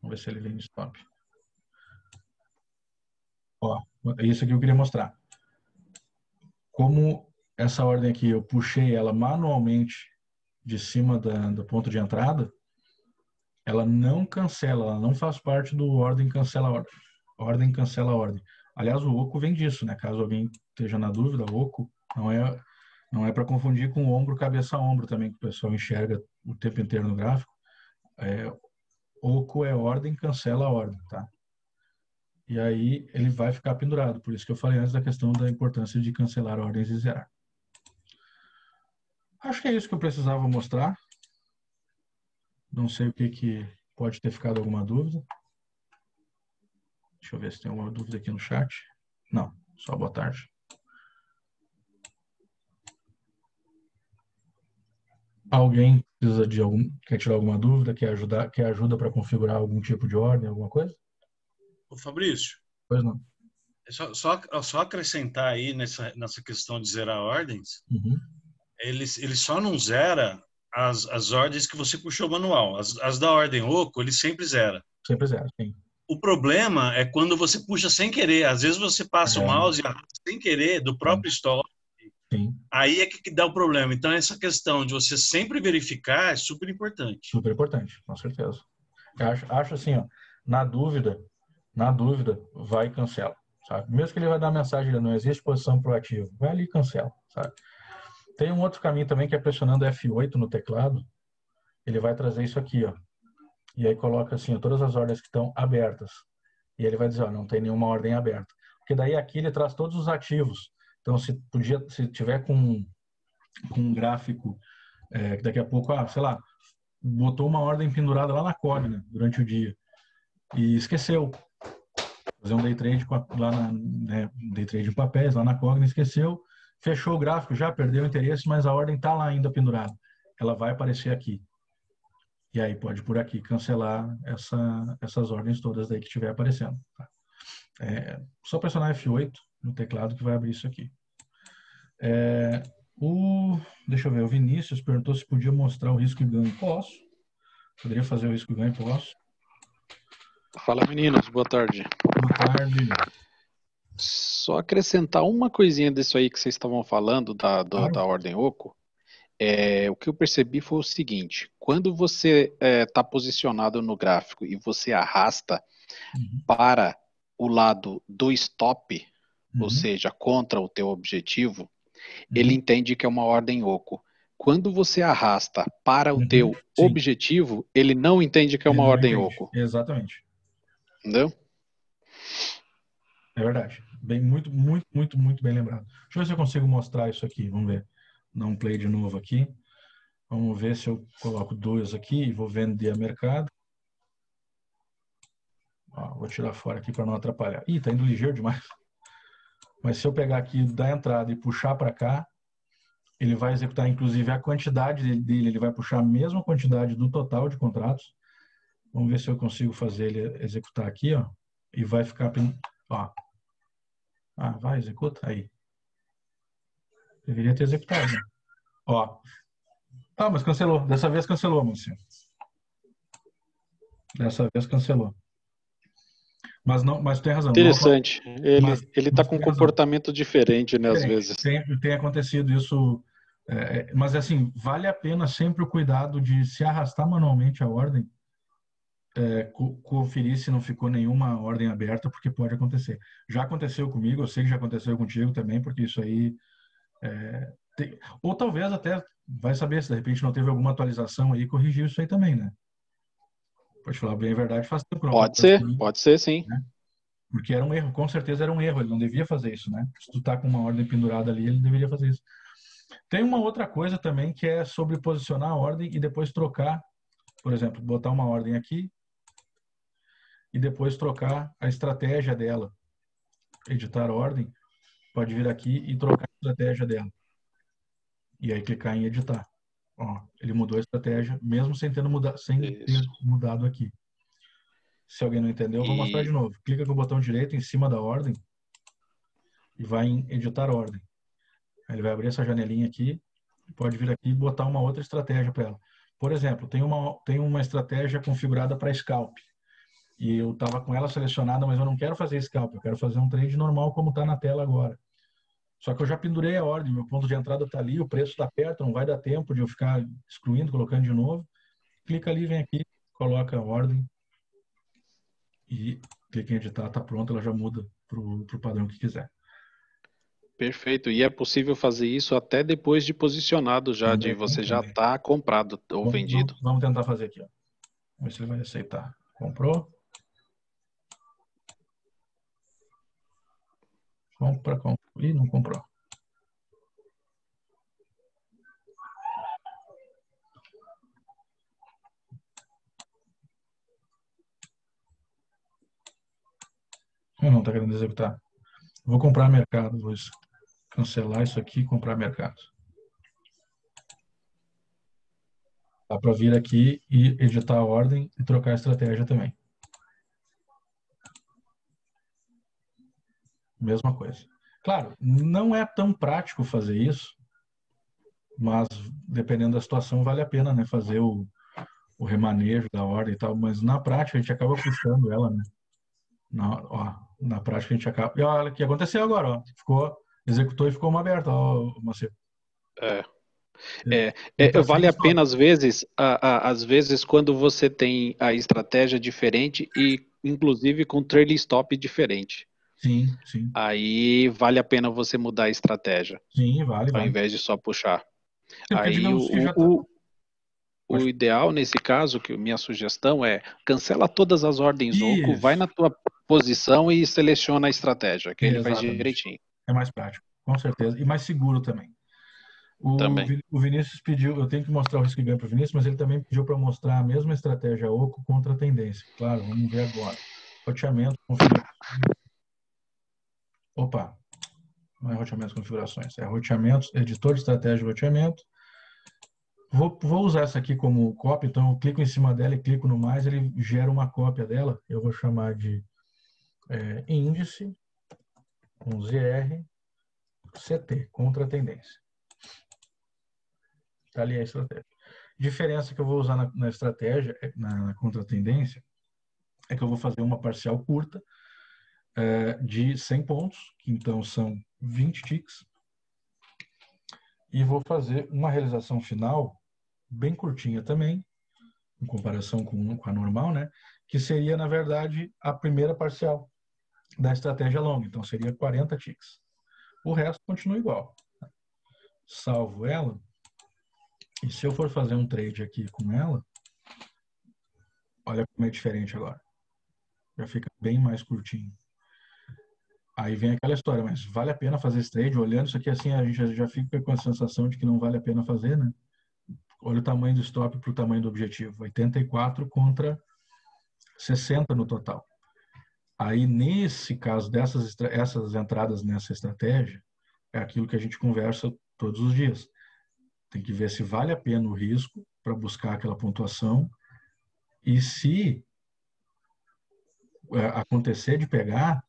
vamos ver se ele vem no stop. Ó, é isso aqui que eu queria mostrar. Como essa ordem aqui, eu puxei ela manualmente de cima do ponto de entrada, ela não cancela, ela não faz parte do ordem cancela ordem. Ordem cancela ordem. Aliás, o oco vem disso, né? Caso alguém esteja na dúvida, o oco não é para confundir com ombro, cabeça, ombro também, que o pessoal enxerga o tempo inteiro no gráfico. Oco é ordem, cancela ordem, tá? E aí ele vai ficar pendurado. Por isso que eu falei antes da questão da importância de cancelar ordens e zerar. Acho que é isso que eu precisava mostrar. Não sei o que pode ter ficado alguma dúvida. Deixa eu ver se tem alguma dúvida aqui no chat. Não, só boa tarde. Alguém precisa de quer tirar alguma dúvida, quer ajuda para configurar algum tipo de ordem, alguma coisa? Ô, Fabrício, Pois não. só acrescentar aí nessa questão de zerar ordens, Uhum. ele só não zera as ordens que você puxou manual. As da ordem oco, ele sempre zera. Sempre zero, sim. O problema é quando você puxa sem querer. Às vezes você passa o mouse e arrasta sem querer do Sim, próprio stop. sim. Aí é que dá o problema. Então, essa questão de você sempre verificar é super importante. Super importante, com certeza. Eu acho assim, ó, na dúvida, vai e cancela, sabe? Mesmo que ele vai dar mensagem, não existe posição proativa, vai ali e cancela, sabe? Tem um outro caminho também que é pressionando F8 no teclado, ele vai trazer isso aqui, ó. E aí coloca assim, ó, todas as ordens que estão abertas. E ele vai dizer, ó, não tem nenhuma ordem aberta. Porque daí aqui ele traz todos os ativos. Então, se tiver com um gráfico, que daqui a pouco, sei lá, botou uma ordem pendurada lá na Cogna durante o dia e esqueceu. Fazer um day trade lá day trade em papéis, lá na Cogna, esqueceu, fechou o gráfico, já perdeu o interesse, mas a ordem está lá ainda pendurada. Ela vai aparecer aqui. E aí pode por aqui cancelar essas ordens todas daí que estiver aparecendo. Tá? Só pressionar F8 no teclado que vai abrir isso aqui. Deixa eu ver, o Vinícius perguntou se podia mostrar o risco e ganho. Posso. Poderia fazer o risco e ganho? Posso. Fala, meninos. Boa tarde. Boa tarde. Só acrescentar uma coisinha disso aí que vocês estavam falando Claro. da ordem oco. O que eu percebi foi o seguinte: quando você está posicionado no gráfico e você arrasta para o lado do stop, ou seja, contra o teu objetivo, ele entende que é uma ordem oco. Quando você arrasta para o teu objetivo, ele não entende que é uma ordem oco. Exatamente. Entendeu? É verdade. Muito, muito, muito, muito bem lembrado. Deixa eu ver se eu consigo mostrar isso aqui. Vamos ver. Dar um play de novo aqui. Vamos ver se eu coloco 2 aqui e vou vender a mercado. Vou tirar fora aqui para não atrapalhar. Ih, tá indo ligeiro demais. Mas se eu pegar aqui da entrada e puxar para cá, ele vai executar inclusive a quantidade dele, ele vai puxar a mesma quantidade do total de contratos. Vamos ver se eu consigo fazer ele executar aqui, ó. E vai ficar, ó. Vai, executa aí. Deveria ter executado. Né? Ó. Mas cancelou. Dessa vez cancelou, Márcio. Dessa vez cancelou. Mas tem razão. Interessante. Ele está com um comportamento diferente, né, às vezes. Tem acontecido isso. Mas, assim, vale a pena sempre o cuidado de se arrastar manualmente a ordem, conferir se não ficou nenhuma ordem aberta, porque pode acontecer. Já aconteceu comigo, eu sei que já aconteceu contigo também, porque isso aí... Ou talvez até, vai saber, se de repente não teve alguma atualização aí, corrigiu isso aí também, né? Pode falar bem a verdade, faz tempo. Pode ser, sim. Né? Porque era um erro, com certeza era um erro, ele não devia fazer isso, né? Se tu tá com uma ordem pendurada ali, ele deveria fazer isso. Tem uma outra coisa também que é sobre posicionar a ordem e depois trocar, por exemplo, botar uma ordem aqui e depois trocar a estratégia dela. Editar a ordem, pode vir aqui e trocar a estratégia dela. E aí clicar em editar. Ele mudou a estratégia, mesmo sem ter mudado aqui. Se alguém não entendeu, eu vou mostrar de novo. Clica com o botão direito em cima da ordem e vai em editar ordem. Aí ele vai abrir essa janelinha aqui, pode vir aqui e botar uma outra estratégia para ela. Por exemplo, tem uma estratégia configurada para scalp. E eu estava com ela selecionada, mas eu não quero fazer scalp, eu quero fazer um trade normal como está na tela agora. Só que eu já pendurei a ordem, meu ponto de entrada está ali, o preço está perto, não vai dar tempo de eu ficar excluindo, colocando de novo. Clica ali, vem aqui, coloca a ordem e clica em editar, está pronto, ela já muda para o padrão que quiser. Perfeito. E é possível fazer isso até depois de posicionado já, de você já tá comprado ou vendido. Vamos tentar fazer aqui. Ó. Vamos ver se ele vai aceitar. Comprou. Compra. Ih, não comprou. Não está querendo executar. Vou comprar mercado. Vou cancelar isso aqui e comprar mercado. Dá para vir aqui e editar a ordem e trocar a estratégia também. Mesma coisa. Claro, não é tão prático fazer isso, mas dependendo da situação vale a pena, né, fazer o remanejo da ordem e tal, mas na prática a gente acaba puxando ela, né? Na prática a gente acaba... E olha o que aconteceu agora, ó. Executou e ficou uma aberta, ó, Macedo. Tá Vale a sem pena, às vezes, quando você tem a estratégia diferente e, inclusive, com trailing stop diferente. Sim, sim. Aí vale a pena você mudar a estratégia, Sim, vale. ao invés de só puxar. Porque, Aí digamos que já tá... o ideal nesse caso, que minha sugestão é cancela todas as ordens oco, Isso. vai na tua posição e seleciona a estratégia, que ele faz Exatamente. direitinho. É mais prático, com certeza. E mais seguro também. Também. O Vinícius pediu, eu tenho que mostrar o risco e ganho para o Vinícius, mas ele também pediu para mostrar a mesma estratégia oco contra a tendência. Claro, vamos ver agora. Roteamento, configurações. Opa, não é roteamento configurações, é roteamentos, editor de estratégia de roteamento. Vou usar essa aqui como cópia, então eu clico em cima dela e clico no mais, ele gera uma cópia dela. Eu vou chamar de índice com ZR CT, contra a tendência. Está ali a estratégia. Diferença que eu vou usar na estratégia, na contra-tendência, é que eu vou fazer uma parcial curta de 100 pontos, que então são 20 ticks, e vou fazer uma realização final bem curtinha também, em comparação com a normal, né? Que seria, na verdade, a primeira parcial da estratégia longa, então seria 40 ticks. O resto continua igual. Salvo ela, e se eu for fazer um trade aqui com ela, olha como é diferente agora. Já fica bem mais curtinho. Aí vem aquela história, mas vale a pena fazer esse trade? Olhando isso aqui assim, a gente já fica com a sensação de que não vale a pena fazer, né? Olha o tamanho do stop para o tamanho do objetivo. 84 contra 60 no total. Aí, nesse caso, essas entradas nessa estratégia, é aquilo que a gente conversa todos os dias. Tem que ver se vale a pena o risco para buscar aquela pontuação e se acontecer de pegar,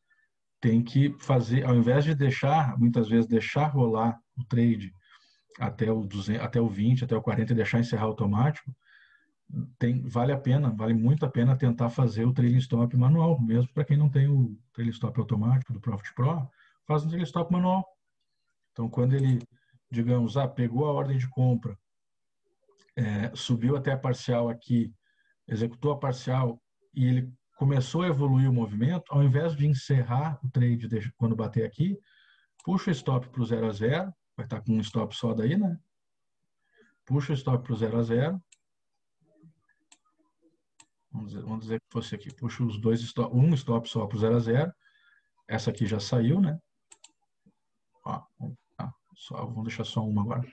tem que fazer, ao invés de muitas vezes deixar rolar o trade até o 200, até o 20, até o 40 e deixar encerrar automático, vale muito a pena tentar fazer o trailing stop manual, mesmo para quem não tem o trailing stop automático do Profit Pro, faz um trailing stop manual. Então, quando ele, digamos, pegou a ordem de compra, subiu até a parcial aqui, executou a parcial e ele começou a evoluir o movimento, ao invés de encerrar o trade quando bater aqui, puxa o stop para o 0 a 0, vai estar com um stop só daí, né? Puxa o stop para o 0 a 0. Vamos dizer que fosse aqui. Puxa os dois stop, um stop só para o 0 a 0. Essa aqui já saiu, né? Vamos deixar só uma agora.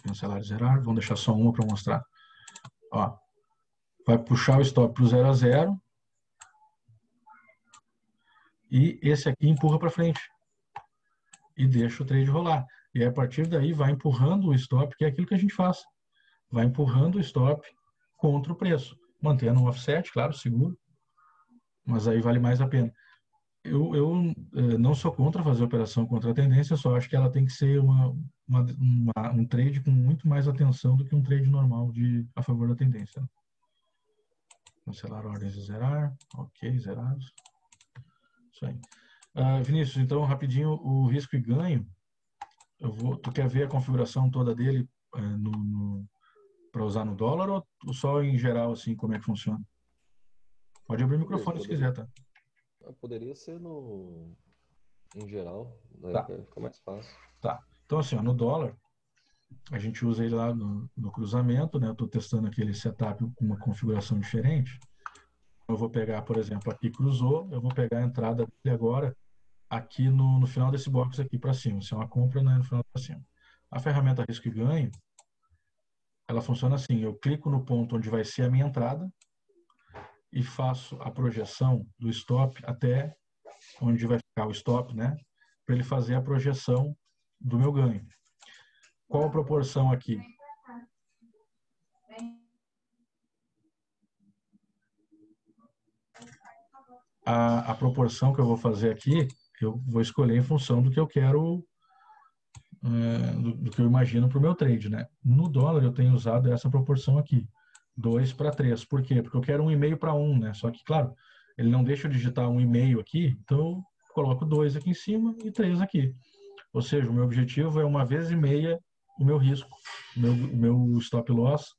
Cancelar e zerar. Vamos deixar só uma para mostrar. Ó, vai puxar o stop para o 0 a 0. E esse aqui empurra para frente. E deixa o trade rolar. E aí, a partir daí vai empurrando o stop, que é aquilo que a gente faz. Vai empurrando o stop contra o preço. Mantendo um offset, claro, seguro. Mas aí vale mais a pena. Eu não sou contra fazer operação contra a tendência, só acho que ela tem que ser um trade com muito mais atenção do que um trade normal a favor da tendência. Cancelar ordens e zerar. Ok, zerados. Isso aí. Vinícius, então, rapidinho, o risco e ganho. Tu quer ver a configuração toda dele para usar no dólar ou só em geral, assim, como é que funciona? Pode abrir o microfone se quiser, tá? Poderia ser em geral, né? Tá. Fica mais fácil. Tá. Então, assim, no dólar, a gente usa ele lá no cruzamento, né? Eu estou testando aquele setup com uma configuração diferente. Eu vou pegar, por exemplo, aqui cruzou, eu vou pegar a entrada dele agora aqui no final desse box aqui para cima. Se é uma compra, né, no final para cima. A ferramenta risco e ganho, ela funciona assim, eu clico no ponto onde vai ser a minha entrada e faço a projeção do stop até onde vai ficar o stop, né, para ele fazer a projeção do meu ganho. Qual a proporção aqui? a proporção que eu vou fazer aqui, eu vou escolher em função do que eu quero, do que eu imagino para o meu trade, né? No dólar eu tenho usado essa proporção aqui, 2 para 3. Por quê? Porque eu quero 1,5 para 1, né? Só que, claro, ele não deixa eu digitar 1,5 aqui, então eu coloco 2 aqui em cima e 3 aqui. Ou seja, o meu objetivo é 1,5 vezes o meu risco. O meu stop loss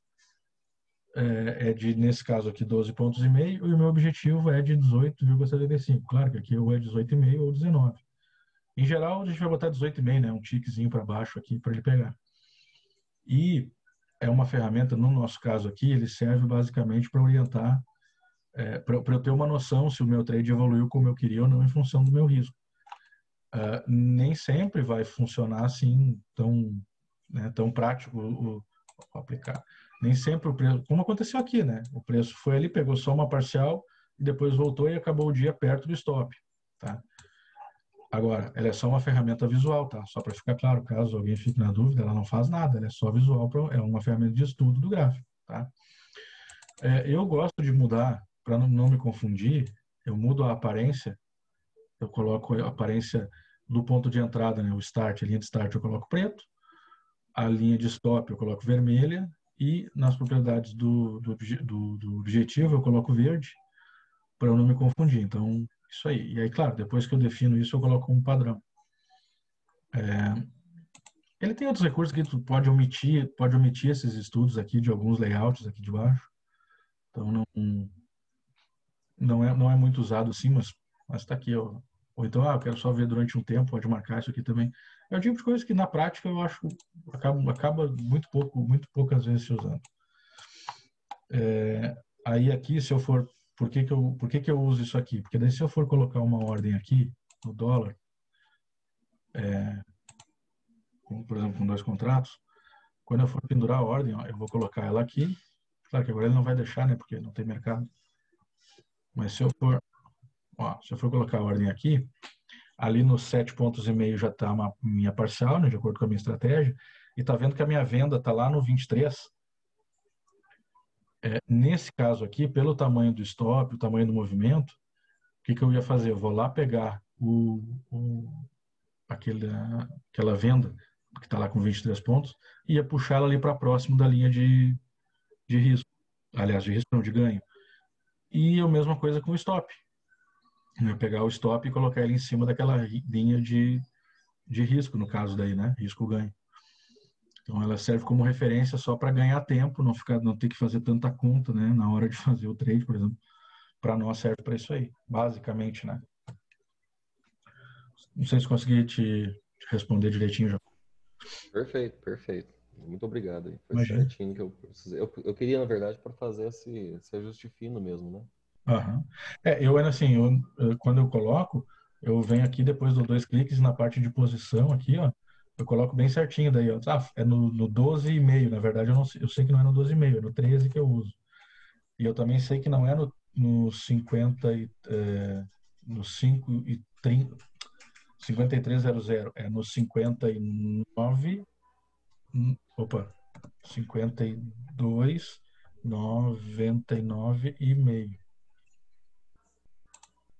é de, nesse caso aqui, 12,5 pontos, e o meu objetivo é de 18,75. Claro que aqui ou é 18,5 ou 19. Em geral, a gente vai botar 18,5, né? Um tiquezinho para baixo aqui para ele pegar. E é uma ferramenta, no nosso caso aqui, ele serve basicamente para orientar, para eu ter uma noção se o meu trade evoluiu como eu queria ou não em função do meu risco. Nem sempre vai funcionar assim tão, né, tão prático o aplicar. Nem sempre o preço, como aconteceu aqui, né? O preço foi ali, pegou só uma parcial e depois voltou e acabou o dia perto do stop, tá? Agora, ela é só uma ferramenta visual, tá? Só para ficar claro, caso alguém fique na dúvida, ela não faz nada, ela é só visual, é uma ferramenta de estudo do gráfico, tá? Eu gosto de mudar, para não me confundir, eu mudo a aparência, eu coloco a aparência do ponto de entrada, né? O start, a linha de start eu coloco preto, a linha de stop eu coloco vermelha e nas propriedades do objetivo eu coloco verde para eu não me confundir. Então, isso aí. E aí, claro, depois que eu defino isso, eu coloco um padrão. Ele tem outros recursos que tu pode omitir esses estudos aqui de alguns layouts aqui de baixo. Então, não é muito usado assim, mas está aqui, ó. Ou então, eu quero só ver durante um tempo, pode marcar isso aqui também. É o tipo de coisa que na prática eu acho acaba muito poucas vezes se usando. Aí aqui, se eu for, por que eu uso isso aqui? Porque daí se eu for colocar uma ordem aqui no dólar, por exemplo, com 2 contratos, quando eu for pendurar a ordem, ó, eu vou colocar ela aqui. Claro que agora ele não vai deixar, né? Porque não tem mercado. Mas se eu for colocar a ordem aqui, ali nos 7,5 pontos já está a minha parcial, né, de acordo com a minha estratégia, e está vendo que a minha venda está lá no 23. Nesse caso aqui, pelo tamanho do stop, o tamanho do movimento, o que eu ia fazer? Eu vou lá pegar aquela venda que está lá com 23 pontos e ia puxá-la ali para próximo da linha de risco. Aliás, de risco não, de ganho. E a mesma coisa com o stop. Eu ia pegar o stop e colocar ele em cima daquela linha de risco, no caso daí, né? Risco-ganho. Então, ela serve como referência só para ganhar tempo, não ter que fazer tanta conta, né? Na hora de fazer o trade, por exemplo. Para nós serve para isso aí, basicamente, né? Não sei se consegui te responder direitinho já. Perfeito, perfeito. Muito obrigado. Foi Imagina. certinho que eu precisei. Eu queria, na verdade, para fazer esse ajuste fino mesmo, né? Uhum. Quando eu coloco, eu venho aqui depois dos 2 cliques na parte de posição aqui, ó, eu coloco bem certinho daí, ó. É no 12,5, na verdade eu sei que não é no 12,5, é no 13 que eu uso. E eu também sei que não é no 50 no 5 e 30, 5300, é no 59, opa, 52, 99,5.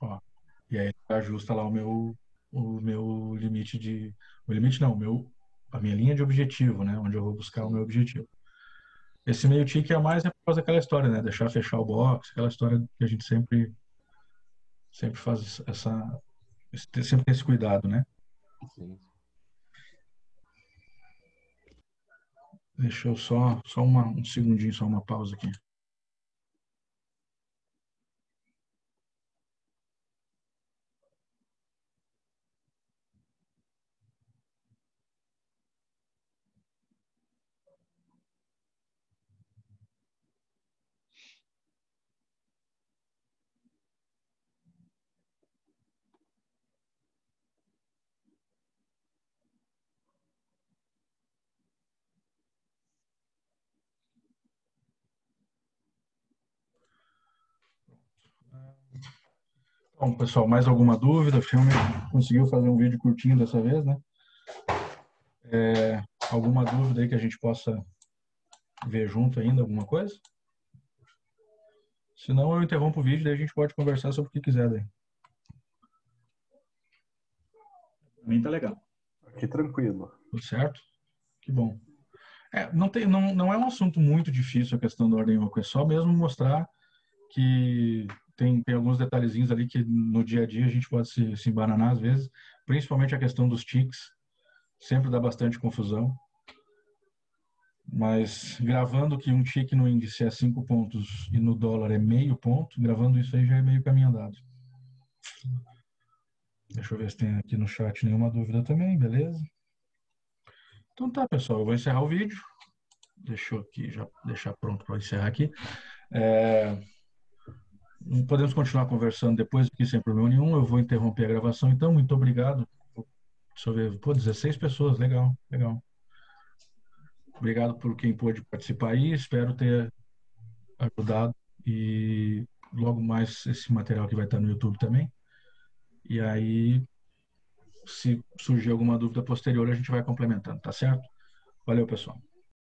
Ó, e aí ajusta lá o meu limite de... O limite não, a minha linha de objetivo, né? Onde eu vou buscar o meu objetivo. Esse meio tique a mais é por causa daquela história, né? Deixar fechar o box, aquela história que a gente sempre faz sempre tem esse cuidado, né? Sim. Deixa eu só um segundinho, só uma pausa aqui. Bom, pessoal, mais alguma dúvida? Finalmente conseguiu fazer um vídeo curtinho dessa vez, né? Alguma dúvida aí que a gente possa ver junto ainda, alguma coisa? Senão eu interrompo o vídeo, daí a gente pode conversar sobre o que quiser daí. Pra mim tá legal. Aqui tranquilo. Tudo certo? Que bom. Não é um assunto muito difícil a questão da ordem oco, é só mesmo mostrar que tem alguns detalhezinhos ali que no dia a dia a gente pode se embananar às vezes, principalmente a questão dos ticks, sempre dá bastante confusão. Mas gravando que um tique no índice é 5 pontos e no dólar é meio ponto, gravando isso aí já é meio caminho andado. Deixa eu ver se tem aqui no chat nenhuma dúvida também, beleza? Então tá, pessoal, eu vou encerrar o vídeo. Deixa eu aqui já deixar pronto para encerrar aqui. Podemos continuar conversando depois aqui sem problema nenhum. Eu vou interromper a gravação, então. Muito obrigado. Deixa eu ver. Pô, 16 pessoas, legal, legal. Obrigado por quem pôde participar aí. Espero ter ajudado. E logo mais esse material que vai estar no YouTube também. E aí, se surgir alguma dúvida posterior, a gente vai complementando, tá certo? Valeu, pessoal.